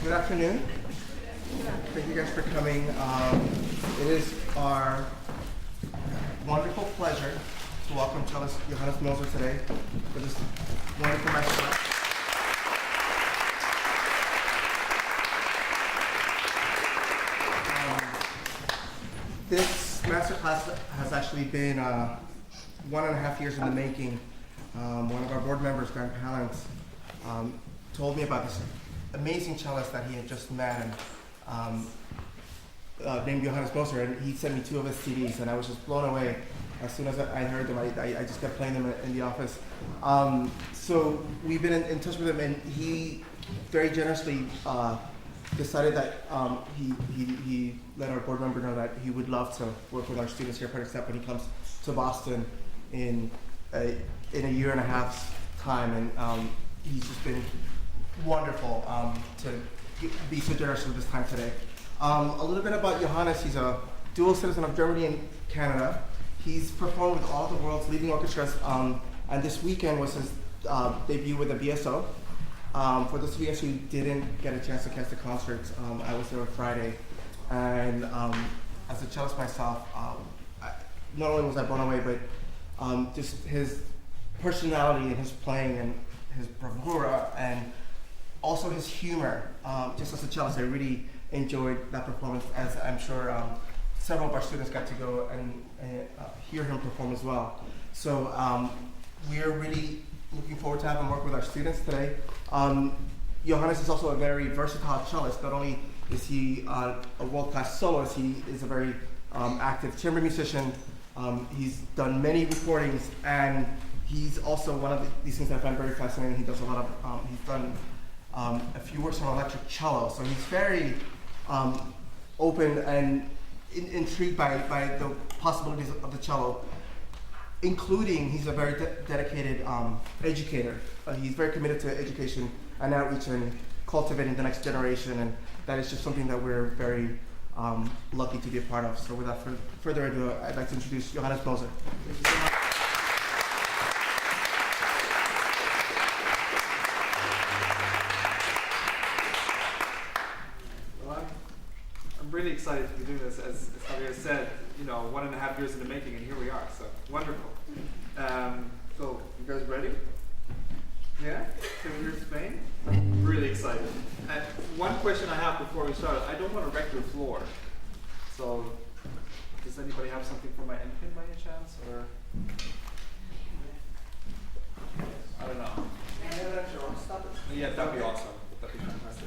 Good afternoon. Thank you guys for coming. It is our wonderful pleasure to welcome cellist Johannes Moser today for this wonderful masterclass. This masterclass has actually been 1.5 years in the making. One of our board members, Grant Palance, told me about this amazing cellist that he had just met, and named Johannes Moser, and he sent me 2 of his CDs, and I was just blown away. As soon as I heard them, I just kept playing them in the office. So we've been in touch with him, and he very generously decided that he let our board member know that he would love to work with our students here at Step when he comes to Boston in a 1.5 years time, and he's just been wonderful to be so generous with this time today. A little bit about Johannes. He's a dual citizen of Germany and Canada. He's performed with all of the world's leading orchestras, and this weekend was his debut with the BSO. For those of you guys who didn't get a chance to catch the concerts, I was there on Friday, and as a cellist myself, not only was I blown away, but just his personality and his playing and his bravura and also his humor. Just as a cellist, I really enjoyed that performance, as I'm sure several of our students got to go and hear him perform as well. So we're really looking forward to having him work with our students today. Johannes is also a very versatile cellist. Not only is he a world-class soloist, he is a very active chamber musician. He's done many recordings, and he's also one of these things I find very fascinating. He does a lot of, he's done a few works on electric cello, so he's very open and intrigued by the possibilities of the cello, including he's a very dedicated educator. He's very committed to education and outreach and cultivating the next generation, and that is just something that we're very lucky to be a part of. So without further ado, I'd like to introduce Johannes Moser. Thank you so much. I'm really excited to be doing this. As Javier said, 1.5 years in the making, and here we are. So wonderful. So you guys ready? Yeah? Can we hear Spain? Really excited. And one question I have before we start: I don't want to wreck your floor. So does anybody have something for my endpin by any chance, or I don't know? Yeah, that'd be awesome. That'd be fantastic.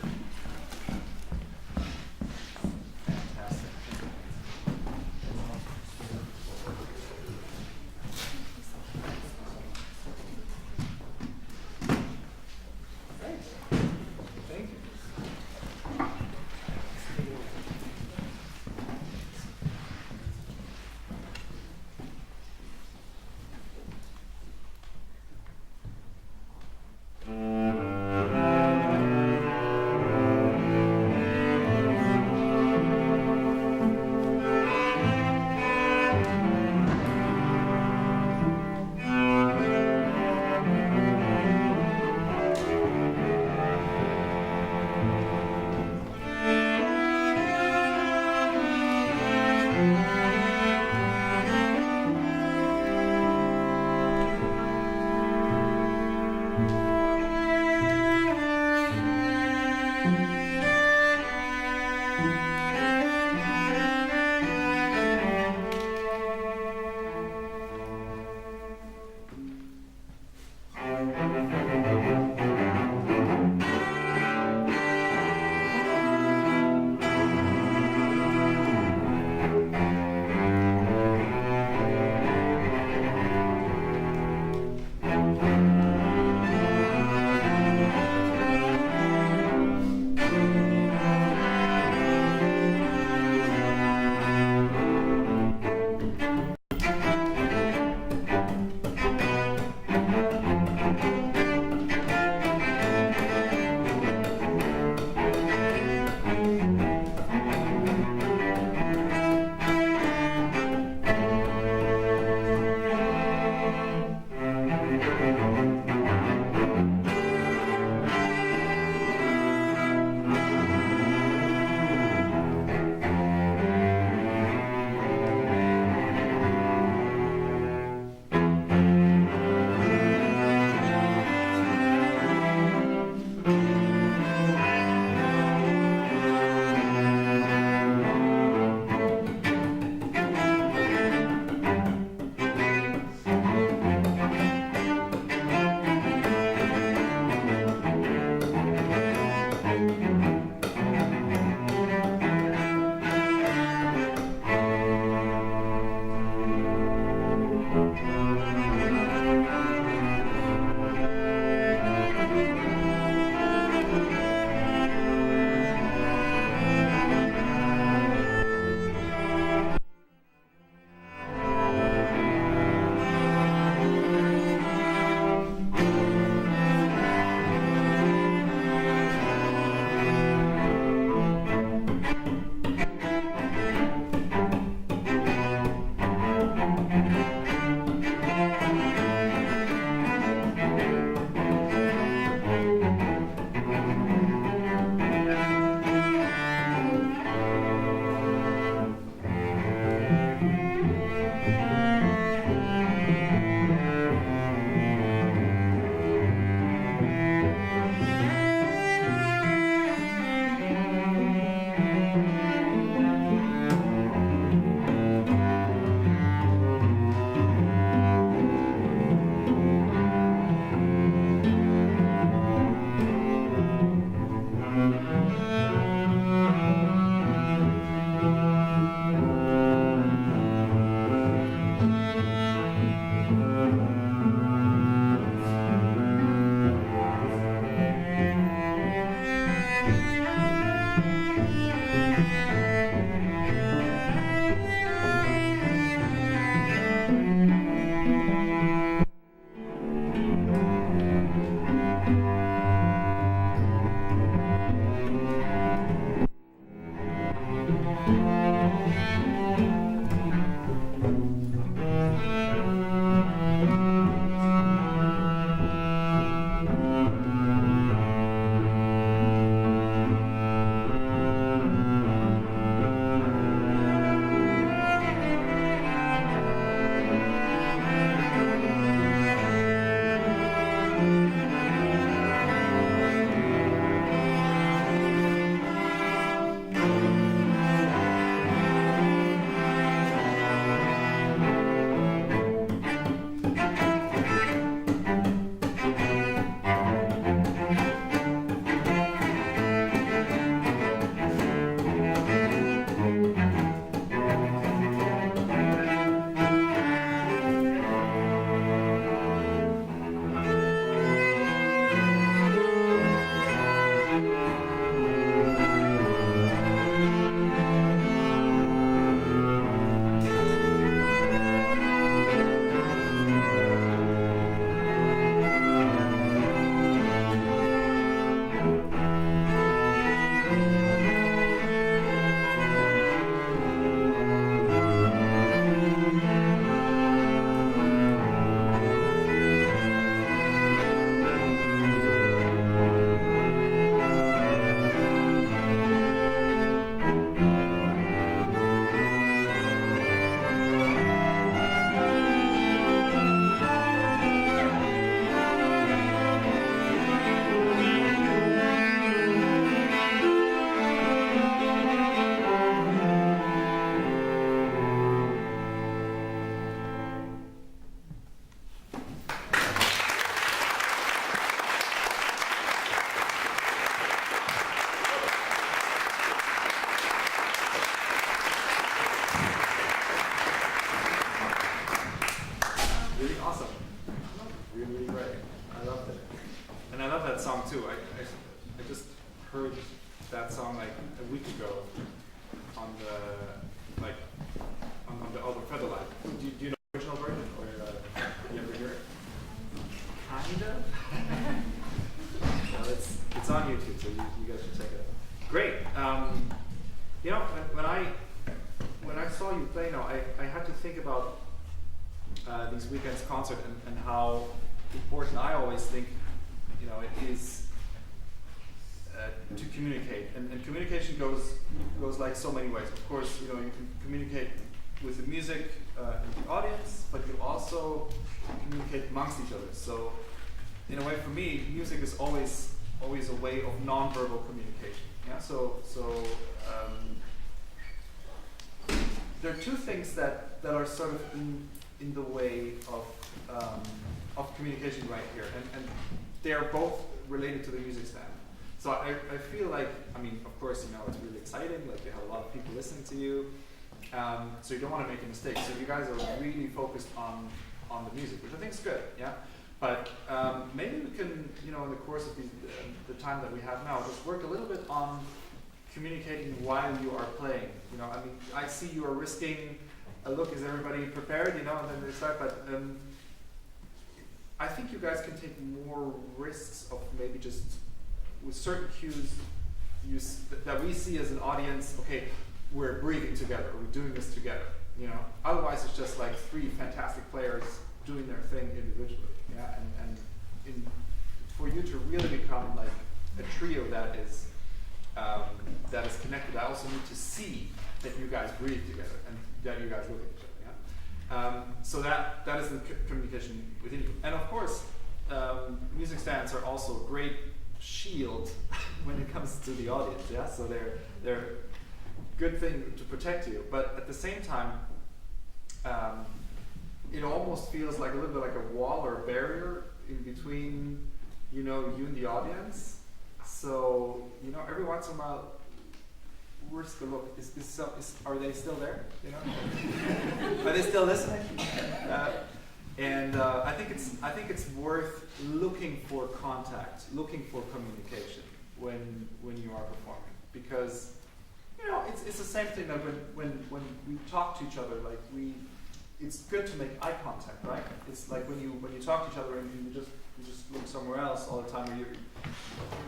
that song too. I just heard that song like a week ago on the on the other feather light. Do you know the original version, or you ever hear it? Kind of. Well, it's on YouTube, so you guys should check it out. Great. You know, when I saw you play now, I had to think about these weekends concert and how important I always think, you know, it is to communicate. And communication goes like so many ways. Of course, you know, you can communicate with the music and the audience, but you also communicate amongst each other. So, in a way, for me, music is always a way of non-verbal communication. Yeah. So there are two things that are sort of in the way of communication right here, and they are both related to the music stand. So I feel like, I mean, of course, you know, it's really exciting. Like, you have a lot of people listening to you, so you don't want to make a mistake. So you guys are really focused on the music, which I think is good. Yeah. But maybe we can, you know, in the course of the time that we have now, just work a little bit on communicating while you are playing. You know, I mean, I see you are risking a look. Is everybody prepared? You know, and then they start. But I think you guys can take more risks of maybe just with certain cues that we see as an audience. Okay, we're breathing together. We're doing this together. You know, otherwise it's just like three fantastic players doing their thing individually. Yeah, and for you to really become like a trio that is connected, I also need to see that you guys breathe together and that you guys look at each other. Yeah? So that is the communication within you. And of course, music stands are also a great shield when it comes to the audience. Yeah, so they're a good thing to protect you, but at the same time, it almost feels like a little bit like a wall or a barrier in between, you know, you and the audience. So, you know, every once in a while, where's the look? Are they still there? You know, are they still listening? I think it's worth looking for contact, looking for communication when you are performing, because, you know, it's the same thing that when we talk to each other, like it's good to make eye contact, right? It's like when you talk to each other and you just look somewhere else all the time, or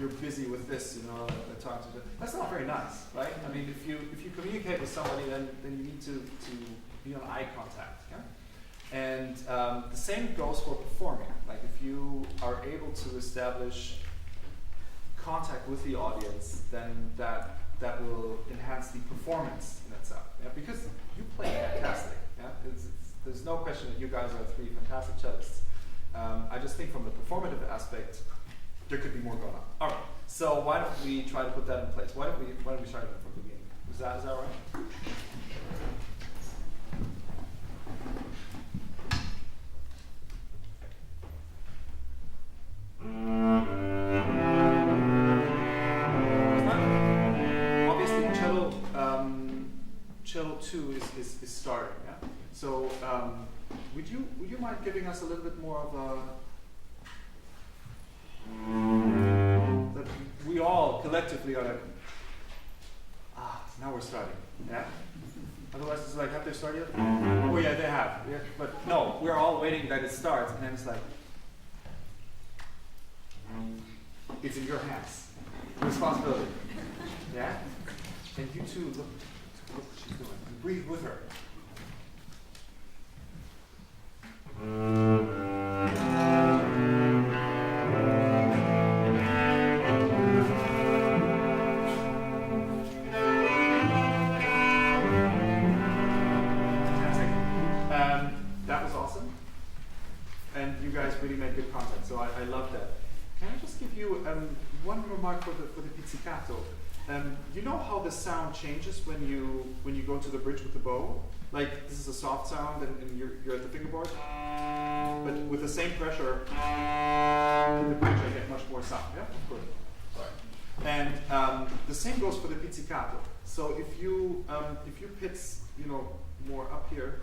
you're busy with this, you know, talking to each other. That's not very nice, right? I mean, if you communicate with somebody, then you need to be on eye contact, yeah? And the same goes for performing. Like, if you are able to establish contact with the audience, then that will enhance the performance in itself. Yeah? Because you play fantastic. Yeah? There's no question that you guys are three fantastic cellists. I just think from the performative aspect, there could be more going on. All right. So why don't we try to put that in place? Why don't we start from the beginning? Is that right? Obviously, cello 2 is starting. Yeah. So would you mind giving us a little bit more of a that we all collectively are like, now we're starting. Yeah. Otherwise, it's like, have they started yet? Oh yeah, they have. Yeah. But no, we're all waiting that it starts, and then it's like, it's in your hands. Responsibility. Yeah? And you two, look what she's doing. And breathe with her. Fantastic. That was awesome. And you guys really made good contact, so I love that. Can I just give you one remark for the pizzicato? You know how the sound changes when you go to the bridge with the bow? Like, this is a soft sound and you're at the fingerboard, but with the same pressure in the bridge I get much more sound. Yeah, of course. Right. And the same goes for the pizzicato. So if you pitch, you know, more up here,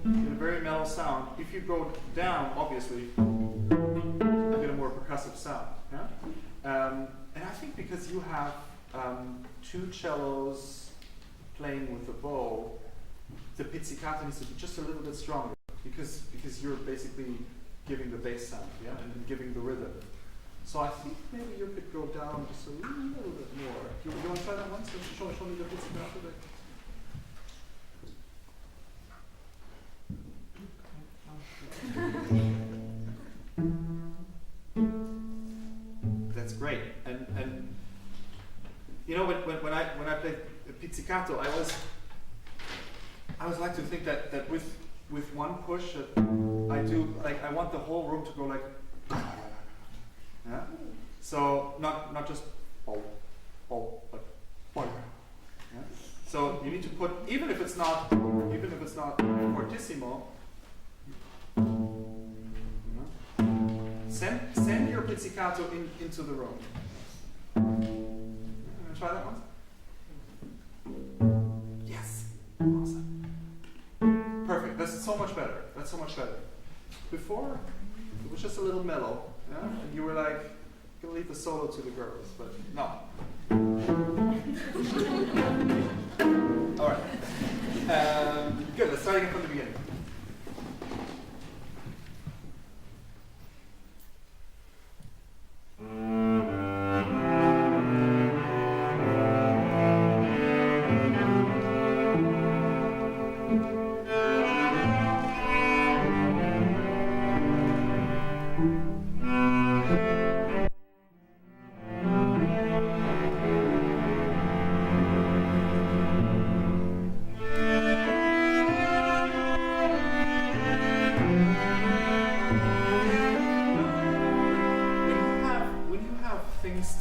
you get a very mellow sound. If you go down, obviously, you get a more percussive sound. because you have two cellos playing with the bow, the pizzicato needs to be just a little bit stronger because you're basically giving the bass sound, yeah, and giving the rhythm. So I think maybe you could go down just a little bit more. You want to try that once? Show me the pizzicato there. That's great. And you know when I play pizzicato, I always like to think that with one push I do, like, I want the whole room to go like, yeah. So not just but yeah. So you need to put, even if it's not fortissimo, send your pizzicato into the room. Wanna try that once? Yes. Awesome. Perfect. That's so much better. That's so much better. Before, it was just a little mellow, yeah? And you were like, you can leave the solo to the girls, but no. All right. Good. Let's start again from the beginning.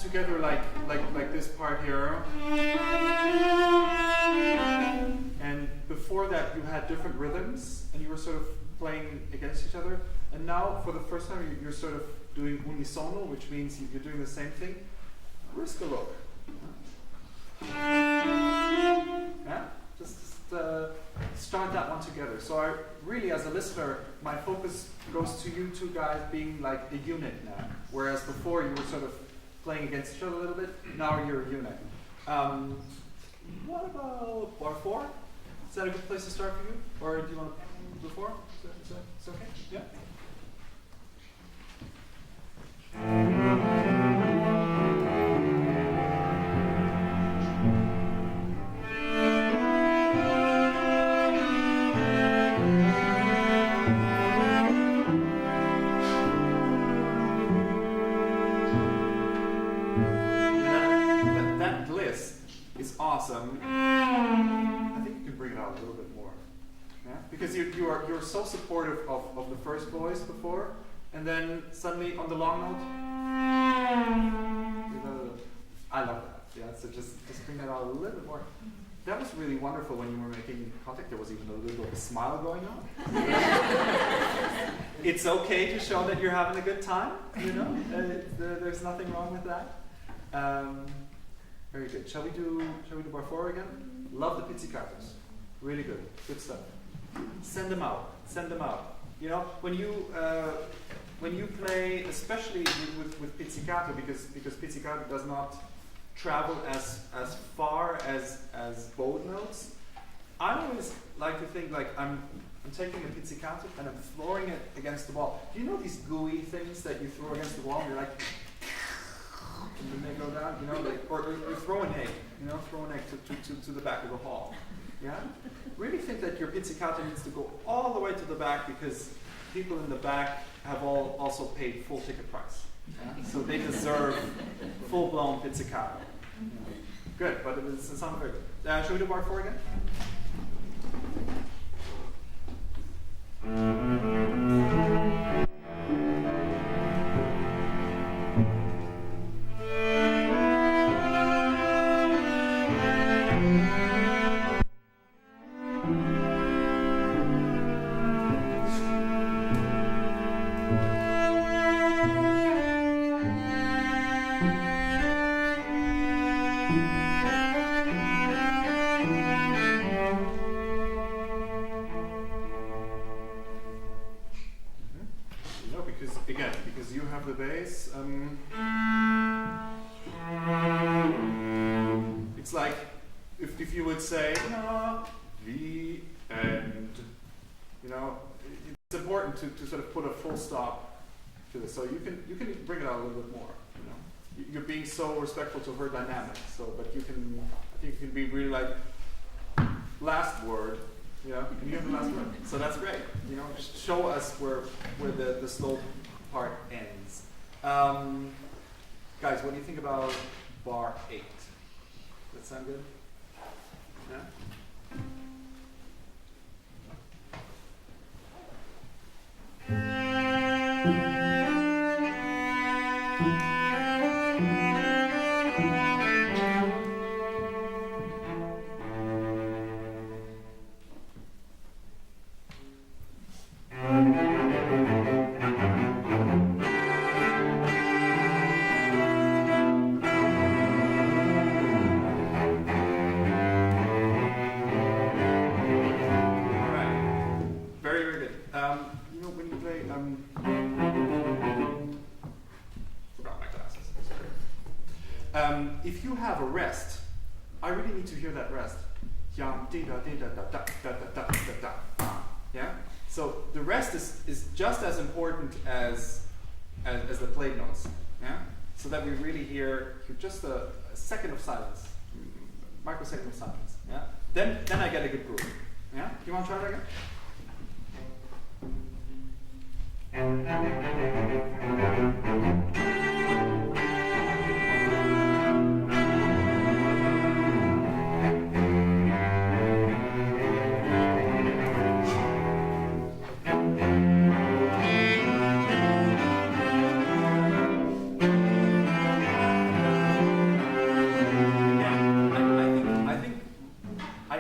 Together like this part here, and before that you had different rhythms and you were sort of playing against each other, and now for the first time you're sort of doing unisono, which means you're doing the same thing. Risk a look. Yeah? Just start that one together. So I really, as a listener, my focus goes to you two guys being like a unit now, whereas before you were sort of playing against each other a little bit. Now you're a unit. What about bar 4? Is that a good place to start for you? Or do you want to before? Is that okay? Yeah? Awesome. I think you can bring it out a little bit more, yeah. Because you're so supportive of the first voice before, and then suddenly on the long note, I love that. Yeah. So just bring that out a little bit more. That was really wonderful when you were making contact. There was even a little bit of a smile going on. It's okay to show that you're having a good time. You know, there's nothing wrong with that. Very good. Shall we do bar 4 again? Love the pizzicatos. Really good. Good stuff. Send them out. Send them out. You know, when you play, especially with pizzicato, because pizzicato does not travel as far as bowed notes. I always like to think like I'm taking a pizzicato and I'm throwing it against the wall. Do you know these gooey things that you throw against the wall and you're like, and then they go down, you know, like, or throw an egg, you know, throw an egg to the back of the hall. Yeah? Really think that your pizzicato needs to go all the way to the back because people in the back have all also paid full ticket price. Yeah? So they deserve full-blown pizzicato. Good, but it sounds very good. Should we do bar 4 again? Because you have the bass. if you would say, the end, you know, it's important to sort of put a full stop to this. So you can bring it out a little bit more, you know. You're being so respectful to her dynamics, so, but you can, I think you can be really like, last word, you know, and you have the last word. So that's great, you know, just show us where the slow part ends. Guys, what do you think about bar 8? Does that sound good? Yeah? If you have a rest, I really need to hear that rest. Yeah? So the rest is just as important as the played notes. Yeah? So that we really hear just a second of silence, microsecond of silence. Yeah? Then I get a good groove. Yeah? You want to try that again?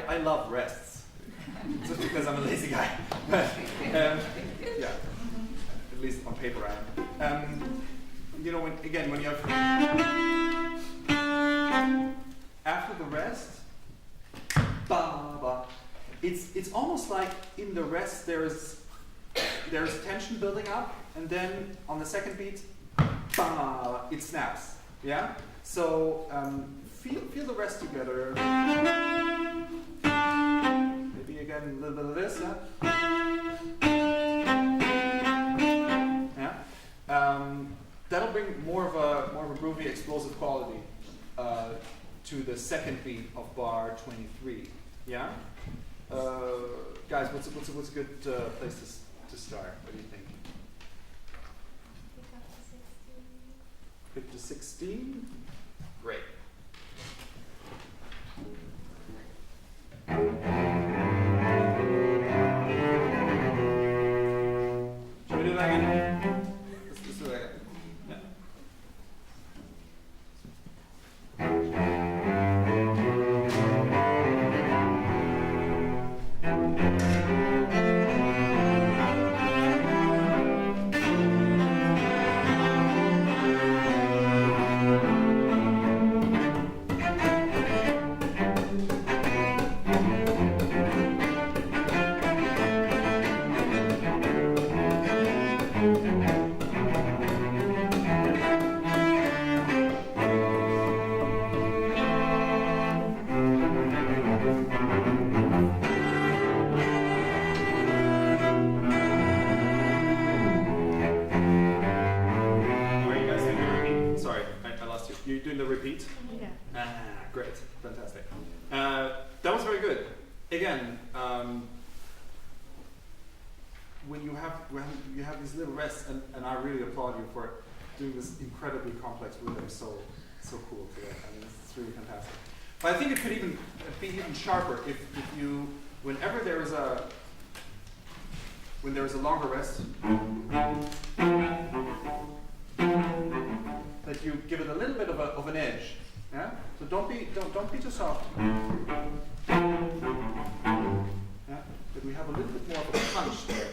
I love rests, just because I'm a lazy guy. But, yeah, at least on paper I am. You know, when you have after the rest, ba ba, it's almost like in the rest there's tension building up, and then on the second beat, ba, it snaps. Yeah. So feel the rest together. Maybe again a little bit of this, yeah. That'll bring more of a groovy, explosive quality to the second beat of bar 23. Yeah. Guys, what's a good place to start? What do you think? Pick up to 16. Great. Should we do that again? Let's do that again. Yeah. You're doing the repeat? Yeah. Great, fantastic. That was very good. Again, when you have these little rests, and I really applaud you for doing this incredibly complex rhythm so cool today. I mean, it's really fantastic. But I think it could even be even sharper if you, whenever there is a longer rest, that you give it a little bit of an edge, yeah. So don't be too soft. Yeah, but we have a little bit more of a punch there.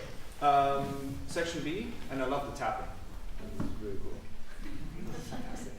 Section B, and I love the tapping. It's really cool. Fantastic.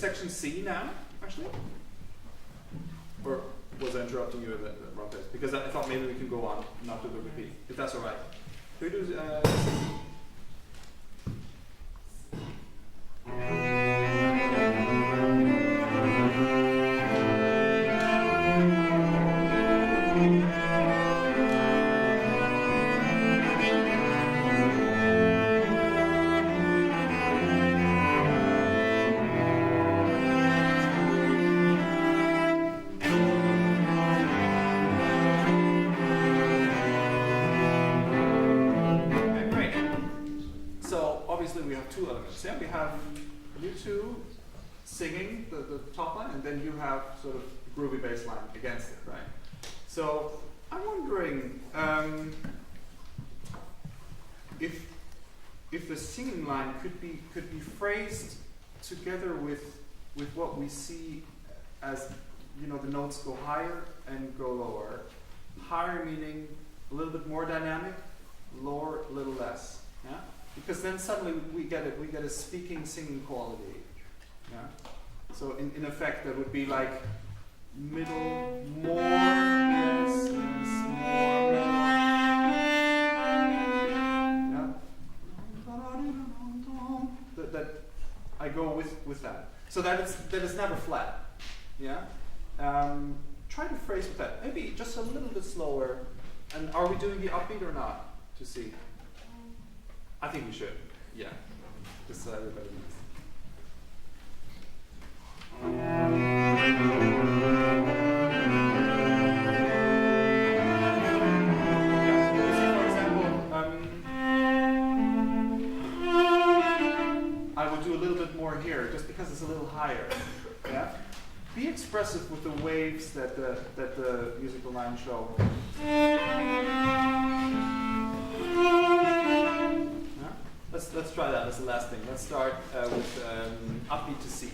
section C now, actually? Or was I interrupting you at the wrong place? Because I thought maybe we can go on, not do the repeat, if that's all right. Can we do we have two elements. Yeah, we have you two singing the top line, and then you have sort of groovy bass line against it, right? So I'm wondering if the singing line could be phrased together with what we see as, you know, the notes go higher and go lower. Higher meaning a little bit more dynamic, lower a little less. Yeah. Because then suddenly we get a speaking, singing quality. Yeah? So in effect, that would be like middle, more, yes, more, middle. Yeah? That I go with that. So that is never flat. Yeah? Try to phrase with that. Maybe just a little bit slower. And are we doing the upbeat or not? To see. I think we should. Yeah. Just so everybody knows. You see, for example, I would do a little bit more here, just because it's a little higher. Yeah. Be expressive with the waves that the musical lines show. Let's try that as the last thing. Let's start with upbeat to C.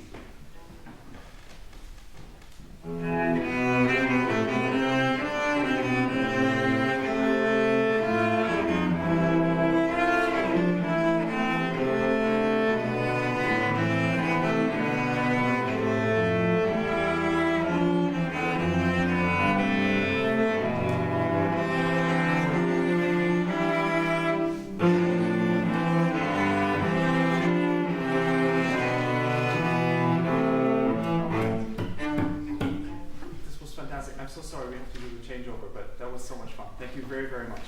I'm so sorry we have to do the changeover, but that was so much fun. Thank you very, very much.